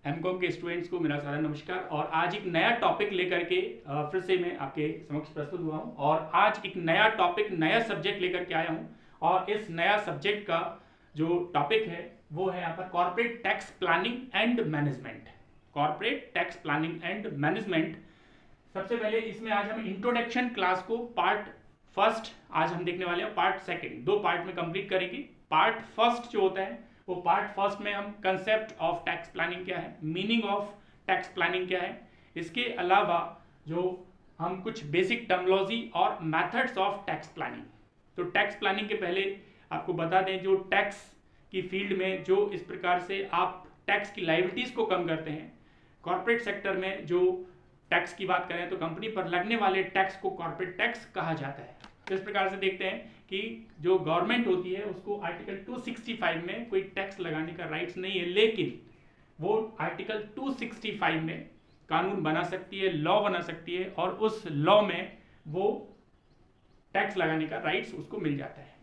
MCom के students को मेरा सारा नमस्कार। और आज एक नया टॉपिक लेकर के फिर से मैं आपके समक्ष प्रस्तुत हुआ हूँ और आज एक नया टॉपिक, नया सब्जेक्ट लेकर के आया हूँ। और इस नया सब्जेक्ट का जो टॉपिक है वो है यहाँ पर corporate tax planning and management. Corporate tax planning and management. सबसे पहले इसमें आज हम इंट्रोडक्शन क्लास को पार्ट फर्स्ट आज हम देखने वाले हैं, पार्ट सेकंड दो पार्ट में कंप्लीट करेंगे। पार्ट फर्स्ट जो होता है वो पार्ट फर्स्ट में हम कंसेप्ट ऑफ टैक्स प्लानिंग क्या है, मीनिंग ऑफ टैक्स प्लानिंग क्या है, इसके अलावा जो हम कुछ बेसिक टर्मिनोलॉजी और मेथड्स ऑफ टैक्स प्लानिंग। तो टैक्स प्लानिंग के पहले आपको बता दें, जो टैक्स की फील्ड में जो इस प्रकार से आप टैक्स की लायबिलिटीज को कम करते हैं, कॉर्पोरेट सेक्टर में जो टैक्स की बात करें तो कंपनी पर लगने वाले टैक्स को कॉर्पोरेट टैक्स कहा जाता है। तो इस प्रकार से देखते हैं कि जो गवर्नमेंट होती है उसको आर्टिकल 265 में कोई टैक्स लगाने का राइट्स नहीं है, लेकिन वो आर्टिकल 265 में कानून बना सकती है, लॉ बना सकती है और उस लॉ में वो टैक्स लगाने का राइट्स उसको मिल जाता है।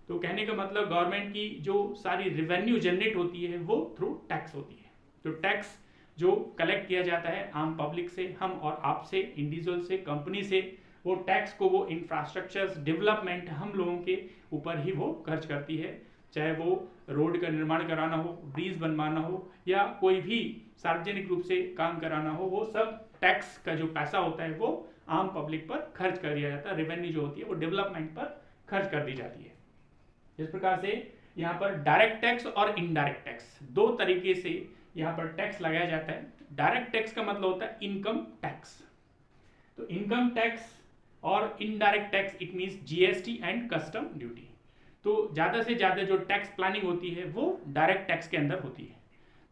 तो कहने का मतलब गवर्नमेंट की जो सारी रेवेन्यू जनरेट होती है वो थ्रू टैक्स होती है। तो टैक्स जो कलेक्ट किया जाता है आम पब्लिक से, हम और आपसे, इंडिविजुअल से, कंपनी से, वो टैक्स को वो इंफ्रास्ट्रक्चर्स डेवलपमेंट हम लोगों के ऊपर ही वो खर्च करती है। चाहे वो रोड का निर्माण कराना हो, ब्रिज बनवाना हो या कोई भी सार्वजनिक रूप से काम कराना हो, वो सब टैक्स का जो पैसा होता है वो आम पब्लिक पर खर्च कर दिया जाता है। रेवेन्यू जो होती है वो डेवलपमेंट पर खर्च कर दी जाती है। इस प्रकार से यहाँ पर डायरेक्ट टैक्स और इनडायरेक्ट टैक्स दो तरीके से यहाँ पर टैक्स लगाया जाता है। डायरेक्ट टैक्स का मतलब होता है इनकम टैक्स। तो इनकम टैक्स और indirect tax it means GST and custom duty. तो ज़्यादा से ज़्यादा जो टैक्स प्लानिंग होती है वो डायरेक्ट टैक्स के अंदर होती है।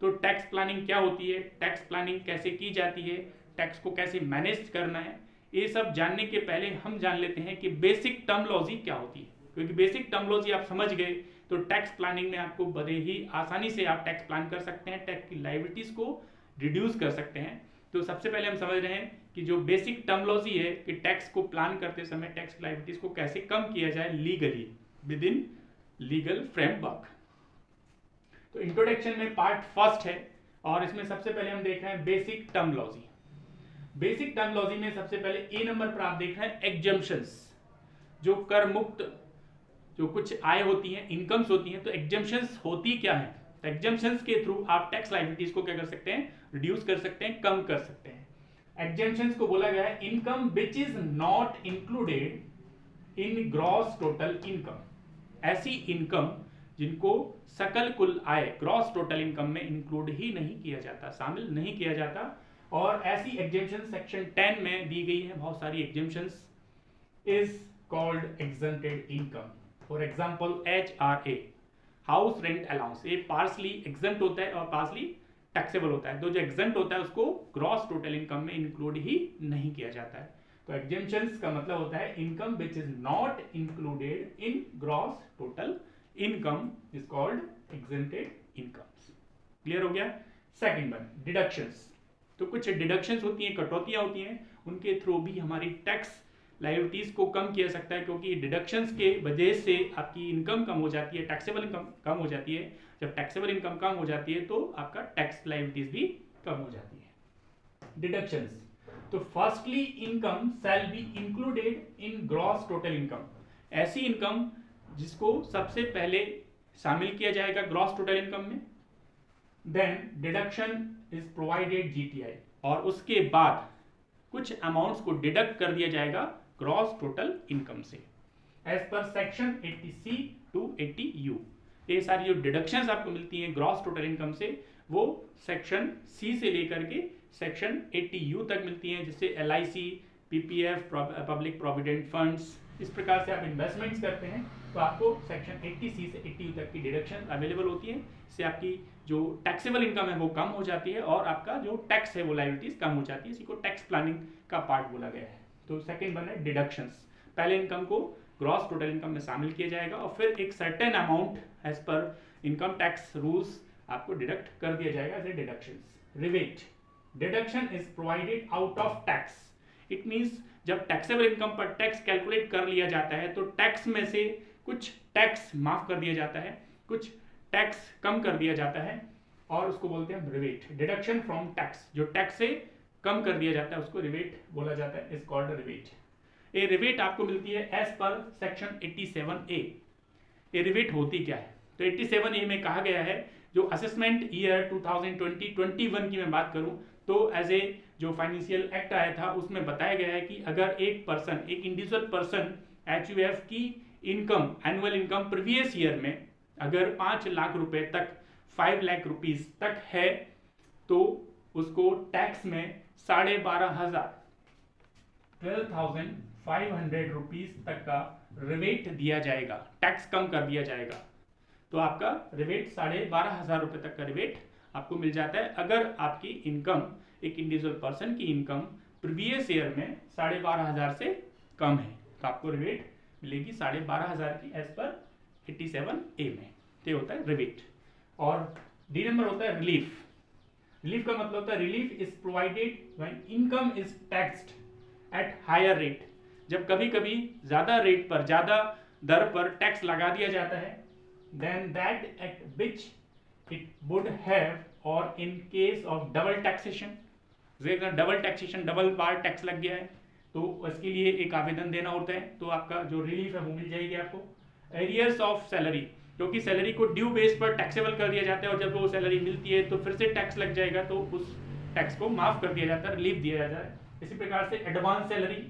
तो टैक्स प्लानिंग क्या होती है, टैक्स प्लानिंग कैसे की जाती है, टैक्स को कैसे मैनेज करना है, ये सब जानने के पहले हम जान लेते हैं कि बेसिक टर्मिनोलॉजी क्या होती है। क्योंकि बेसिक टर्मिनोलॉजी आप समझ गए तो टैक्स प्लानिंग में आपको बड़े ही आसानी से आप टैक्स प्लान कर सकते हैं, टैक्स की लायबिलिटीज को रिड्यूस कर सकते हैं। तो सबसे पहले हम समझ रहे हैं कि जो बेसिक टर्मिनोलॉजी है कि टैक्स को प्लान करते समय टैक्स लायबिलिटीज को कैसे कम किया जाए legally, with in legal framework. तो इंट्रोडक्शन में पार्ट फर्स्ट है और इसमें सबसे पहले हम देख रहे हैं बेसिक टर्मिनोलॉजी। बेसिक टर्मिनोलॉजी में सबसे पहले ए नंबर पर आप देख रहे हैं एग्जम्पशंस। जो कर मुक्त जो कुछ आय होती हैं, इनकम्स होती हैं, तो एग्जम्पशंस होती क्या है। एग्जम्पशंस के थ्रू आप टैक्स लायबिलिटीज को क्या कर सकते हैं, रिड्यूस कर सकते हैं, कम कर सकते हैं। एग्जम्पशंस को बोला गया है income which is not included in gross total income. ऐसी इनकम जिनको सकल कुल आय ग्रॉस टोटल इनकम में इंक्लूड ही नहीं किया जाता, शामिल नहीं किया जाता। और ऐसी एग्जम्पशन सेक्शन 10 में दी गई है, बहुत सारी exemptions is called exempted income. For example HRA, house rent allowance, ये पार्सली एग्जम्प्ट होता है और पार्सली टैक्सेबल होता है। तो जो एग्जम्प्ट होता है उसको ग्रॉस टोटल इनकम में इंक्लूड ही नहीं किया जाता है। तो एग्जम्पशंस का मतलब होता है income which is not included in gross total income is called exempted incomes. Clear हो गया। Second one, deductions. तो कुछ डिडक्शंस होती हैं, कटौतियां होती हैं, उनके थ्रू भी हमारी टैक्स लायबिलिटीज को कम किया सकता है। क्योंकि डिडक्शंस के वजह से आपकी इनकम कम हो जाती है, टैक्सेबल इनकम कम हो जाती है। जब टैक्सेबल इनकम कम हो जाती है तो आपका टैक्स लायबिलिटीज भी कम हो जाती है। डिडक्शंस, तो firstly income shall be included in gross total income. ऐसी इनकम जिसको सबसे पहले शामिल किया जाएगा ग्रॉस टोटल इनकम में। Then deduction is provided GTI, और उसके बाद कुछ अमाउंट्स को डिडक्ट कर दिया जाएगा ग्रॉस टोटल इनकम से as per section 80C to 80U। ये सारी जो डिडक्शंस आपको मिलती हैं ग्रॉस टोटल इनकम से वो सेक्शन C से लेकर के सेक्शन 80U तक मिलती हैं, जिससे LIC, PPF, public provident funds, इस प्रकार से आप इन्वेस्टमेंट्स करते हैं तो आपको सेक्शन 80C से 80U तक की डिडक्शन अवेलेबल होती है। इससे आपकी जो टैक्सेबल इनकम है वो कम हो जाती है और आपका जो टैक्स है वो लायबिलिटीज कम हो जाती है। इसी को टैक्स प्लानिंग का पार्ट बोला गया है। तो सेकंड वन है डिडक्शंस। पहले इनकम को ग्रॉस टोटल इनकम में शामिल किया जाएगा और फिर एक certain amount as per income tax rules आपको डिडक्ट कर दिया जाएगा as a deductions. Rebate, deduction is provided out of tax. It means जब टैक्सेबल इनकम पर टैक्स कैलकुलेट कर लिया जाता है तो टैक्स में से कुछ टैक्स माफ कर दिया जाता है, कुछ टैक्स कम कर दिया जाता है। और उसको बोलते हैं रिबेट, डिडक्शन फ्रॉम टैक्स, जो टैक्स से कम कर दिया जाता है उसको रिबेट बोला जाता है, इज कॉल्ड रिबेट। ये रिबेट आपको मिलती है एज पर सेक्शन 87A। ये रिबेट होती क्या है? तो 87A में कहा गया है, जो असेसमेंट ईयर 2020-21 की मैं बात करूं तो एज ए जो फाइनेंशियल एक्ट आया था उसमें बताया गया है कि अगर एक पर्सन, एक इंडिविजुअल पर्सन HUF की income, annual income previous year में अगर 5 लाख रुपए तक, 5 लाख रुपीज तक है तो उसको टैक्स में 12,500 12,500 रुपीज तक का रिबेट दिया जाएगा, टैक्स कम कर दिया जाएगा। तो आपका रिबेट 12,500 रुपए तक का रिबेट आपको मिल जाता है अगर आपकी इनकम, एक इंडिविजुअल पर्सन की इनकम प्रीवियस ईयर में 12,500 से कम है तो आपको रिबेट मिलेगी 12,500 की एज पर 87A में। तो होता है रिबेट। और डी नंबर होता है रिलीफ। रिलीफ का मतलब होता है relief is provided when income is taxed at higher rate. जब कभी कभी ज्यादा रेट पर, ज्यादा दर पर टैक्स लगा दिया जाता है then that at which it would have, और in case of double taxation, double taxation, double बार टैक्स लग गया है तो उसके लिए एक आवेदन देना होता है, तो आपका जो रिलीफ है वो मिल जाएगी आपको। एरियर्स ऑफ सैलरी, क्योंकि सैलरी को ड्यू बेस पर टैक्सेबल कर दिया जाता है और जब वो सैलरी मिलती है तो फिर से टैक्स लग जाएगा तो उस टैक्स को माफ कर दिया जाता है, रिलीफ दिया जाता है। इसी प्रकार से एडवांस सैलरी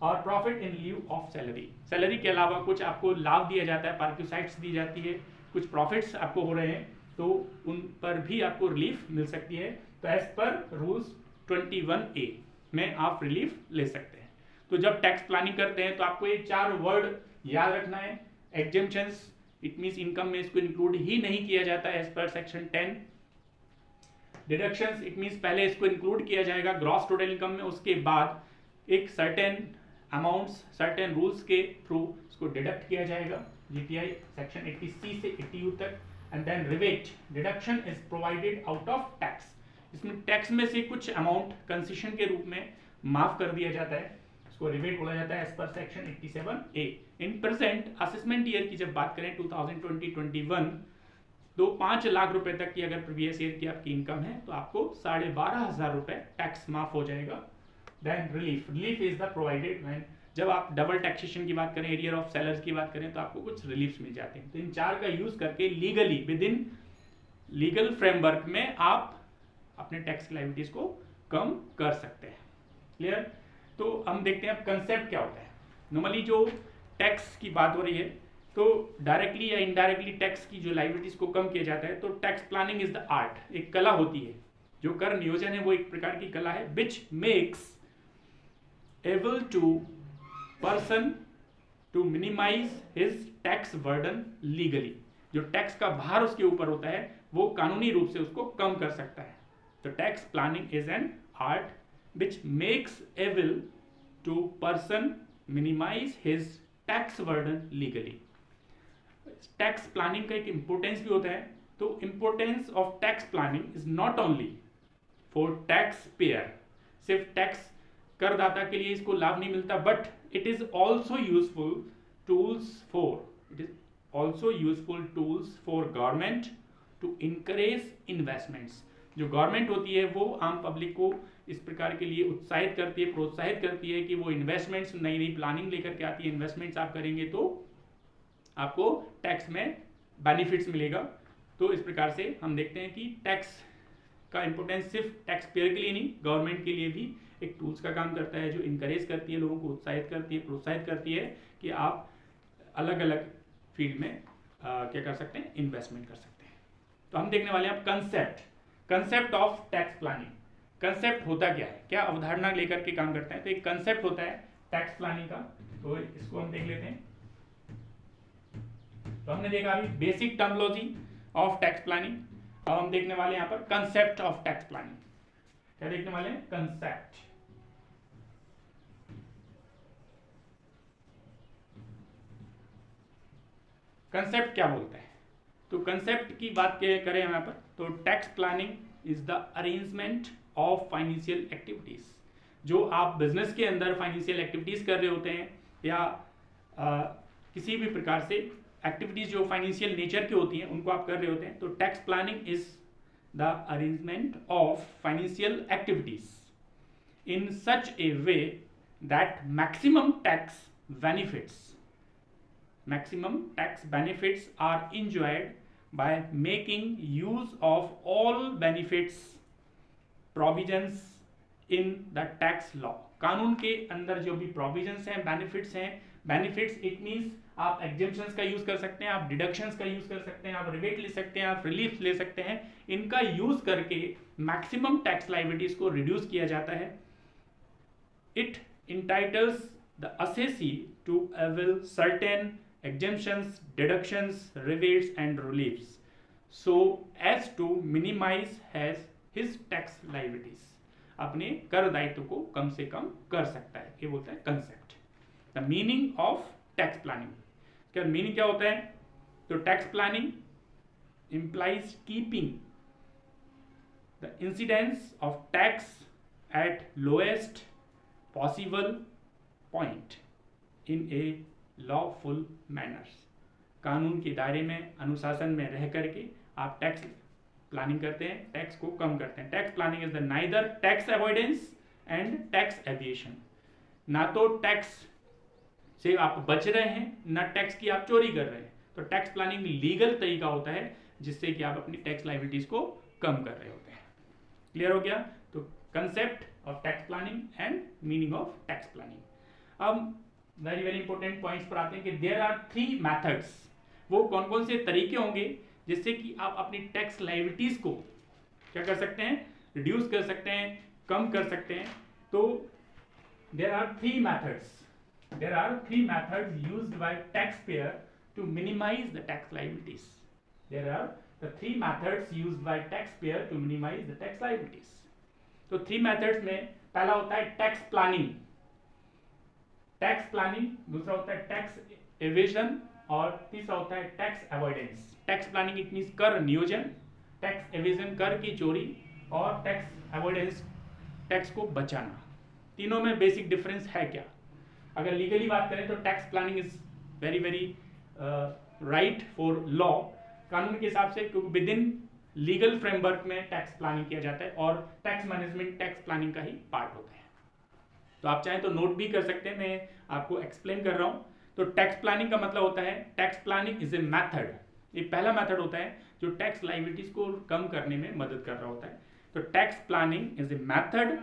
और profit in leave of salary, salary के अलावा कुछ आपको लाभ दिया जाता है, पार्क्यूसाइट्स दी जाती है, कुछ प्रॉफिट्स आपको हो रहे हैं तो उन पर भी आपको रिलीफ मिल सकती है। तो एज पर रूल्स 21A में आप रिलीफ ले सकते हैं। तो जब टैक्स प्लानिंग करते हैं तो आपको ये 4 वर्ड याद रखना है। एग्जेम्पशंस, इट मींस इनकम में इसको इंक्लूड ही नहीं किया जाता है as per section 10। Deductions, it means पहले इसको इंक्लूड किया जाएगा ग्रॉस टोटल इनकम में, उसके बाद एक सर्टेन अमाउंट्स, सर्टेन रूल्स के थ्रू इसको डिडक्ट किया जाएगा, GTI सेक्शन 80C से 80U तक। And then rebate, deduction is provided out of tax, इसमें टैक्स में से कुछ अमाउंट कंसेशन के रूप में माफ कर दिया जाता है, इसको रिबेट बोला जाता है as per section 87A। In present assessment year की जब बात करें 2020-21, तो 5 लाख रुपए तक की अगर प्रीवियस ईयर की आपकी इनकम है तो आपको 12,500 रुपए टैक्स माफ हो जाएगा। Then relief, relief is the provided when, जब आप डबल टैक्सेशन की बात करें, एरियर ऑफ सेलर्स की बात करें तो आपको कुछ रिलीफ्स मिल जाते हैं। तो इन 4 का यूज करके legally, with in legal framework में आप अपने टैक्स लायबिलिटीज को कम कर सकते हैं। क्लियर? तो हम देखते हैं अब कंसेप्ट क्या होता है। नॉर्मली जो टैक्स की बात हो रही है तो डायरेक्टली या इनडायरेक्टली टैक्स की जो लायबिलिटीज को कम किया जाता है, तो tax planning is the art, एक कला होती है। जो कर नियोजन है वो एक प्रकार की कला है, which makes able to person to minimize his tax burden legally. जो टैक्स का भार उसके ऊपर होता है वो कानूनी रूप से उसको कम कर सकता है। तो tax planning is an art which makes able to person minimize his tax burden legally. Tax planning का एक इंपोर्टेंस भी होता है। तो importance of tax planning is not only for tax payer, सिर्फ टैक्स करदाता के लिए इसको लाभ नहीं मिलता, but it is also useful tools for government to encourage investments. जो गवर्नमेंट होती है वो आम पब्लिक को इस प्रकार के लिए उत्साहित करती है, प्रोत्साहित करती है कि वो इन्वेस्टमेंट्स, नई नई प्लानिंग लेकर के आती है, इन्वेस्टमेंट्स आप करेंगे तो आपको टैक्स में बेनिफिट्स मिलेगा। तो इस प्रकार से हम देखते हैं कि टैक्स का इंपोर्टेंस सिर्फ टैक्स पेयर के लिए नहीं, गवर्नमेंट के लिए भी एक टूल्स का काम करता है, जो इनकरेज करती है, लोगों को उत्साहित करती है, प्रोत्साहित करती है कि आप अलग अलग फील्ड में क्या कर सकते हैं, इन्वेस्टमेंट कर सकते हैं। तो हम देखने वाले हैं अब concept of tax planning. Concept होता क्या है, क्या अवधारणा लेकर के काम करते हैं। तो एक कंसेप्ट होता है टैक्स प्लानिंग का, तो इसको हम देख लेते हैं। तो हमने देखा अभी basic terminology of tax planning. अब हम देखने वाले हैं यहाँ पर कंसेप्ट ऑफ टैक्स प्लानिंग। क्या देखने वाले हैं? कंसेप्ट। कंसेप्ट क्या बोलता है? तो कंसेप्ट की बात करें यहाँ पर, तो tax planning is the arrangement of financial activities. जो आप बिजनेस के अंदर फाइनेंशियल एक्टिविटीज कर रहे होते हैं या किसी भी प्रकार से एक्टिविटीज जो फाइनेंशियल नेचर की होती हैं उनको आप कर रहे होते हैं, तो tax planning is the arrangement of financial activities in such a way that maximum tax benefits are enjoyed by making use of all benefits provisions in the tax law। कानून के अंदर जो भी प्रोविजंस हैं, बेनिफिट्स इट मींस आप exemptions का use कर सकते हैं, आप डिडक्शंस का यूज कर सकते हैं, आप रिबेट ले सकते हैं, आप रिलीफ ले सकते हैं। इनका यूज करके मैक्सिमम टैक्स लायबिलिटीज को रिड्यूस किया जाता है। It entitles the assessee to avail certain exemptions, deductions, rebates and reliefs so as to minimize his tax liabilities। अपने कर दायित्व को कम से कम कर सकता है, ये बोलता है concept. The meaning of tax planning, क्या मीनिंग क्या होता है? तो tax planning implies keeping the incidence of tax at lowest possible point in a lawful manner। कानून के दायरे में, अनुशासन में रह करके आप टैक्स प्लानिंग करते हैं, टैक्स को कम करते हैं। Tax planning is the neither tax avoidance and tax aviation. ना तो टैक्स से आप बच रहे हैं, ना टैक्स की आप चोरी कर रहे हैं। तो टैक्स प्लानिंग लीगल तरीका होता है जिससे कि आप अपनी टैक्स लायबिलिटीज को कम कर रहे होते हैं। क्लियर हो गया? तो concept of tax planning and meaning of tax planning. अब वेरी वेरी इंपॉर्टेंट पॉइंट्स पर आते हैं कि देयर आर 3 मेथड्स। वो कौन कौन से तरीके होंगे जिससे कि आप अपनी टैक्स लायबिलिटीज को क्या कर सकते हैं? रिड्यूस कर सकते हैं, कम कर सकते हैं। तो there are 3 methods used by tax payer to minimize the tax liabilities. There are the 3 methods used by taxpayer to minimize the tax liabilities। तो 3 methods में पहला होता है टैक्स प्लानिंग, दूसरा होता है टैक्स एवेजन और तीसरा होता है tax avoidance. Tax planning it means कर नियोजन, टैक्स एवेजन कर की चोरी और टैक्स अवॉइडेंस टैक्स को बचाना। तीनों में बेसिक डिफरेंस है क्या? अगर लीगली बात करें तो tax planning is very very right for law, कानून के हिसाब से, क्योंकि विद इन लीगल फ्रेमवर्क में टैक्स प्लानिंग किया जाता है और टैक्स मैनेजमेंट टैक्स प्लानिंग का ही पार्ट होता है। तो आप चाहें तो नोट भी कर सकते हैं, मैं आपको एक्सप्लेन कर रहा हूं। तो टैक्स प्लानिंग का मतलब होता है, tax planning is a method, एक पहला मेथड होता है जो टैक्स लायबिलिटीज को कम करने में मदद कर रहा होता है। तो tax planning is a method